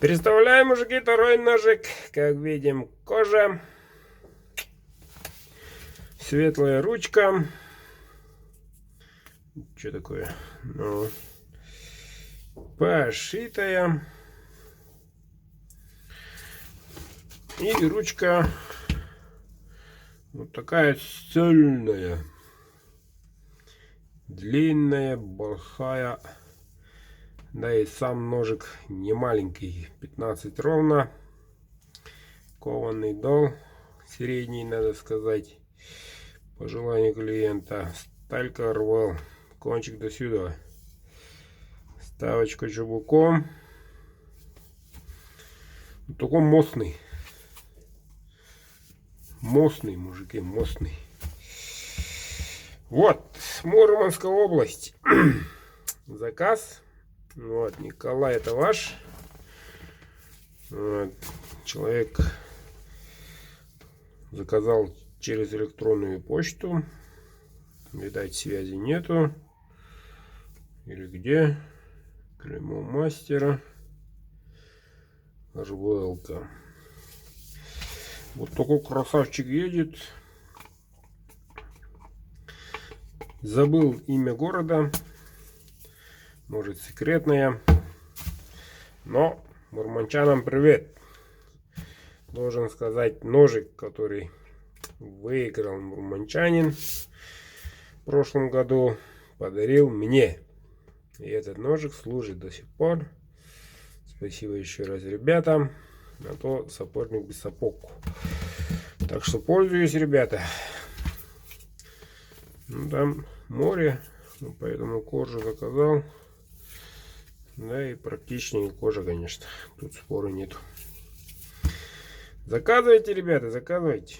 Представляем, мужики, второй ножик. Как видим, кожа. Светлая ручка. Что такое? Ну, пошитая. И ручка вот такая сильная. Длинная, большая. Да и сам ножик не маленький. 15 ровно. Кованый дол. Средний, надо сказать. По желанию клиента. Сталька рвал. Кончик до сюда. Ставочка чубуком. Вот такой мощный. Мощный, мужики, мощный. Вот, Мурманская область. Заказ. Вот, Николай, это ваш. Вот, человек заказал через электронную почту. Видать, связи нету. Или где? Клеймо мастера. РВЛ-ка. Вот такой красавчик едет. Забыл имя города. Может, секретное. Но мурманчанам привет. Должен сказать, ножик, который выиграл мурманчанин в прошлом году, подарил мне. И этот ножик служит до сих пор. Спасибо еще раз ребятам. А то сапожник без сапог. Так что пользуюсь, ребята. Ну, там море, поэтому кожу заказал. Да и практичнее кожа, конечно. Тут спора нет. Заказывайте, ребята, заказывайте.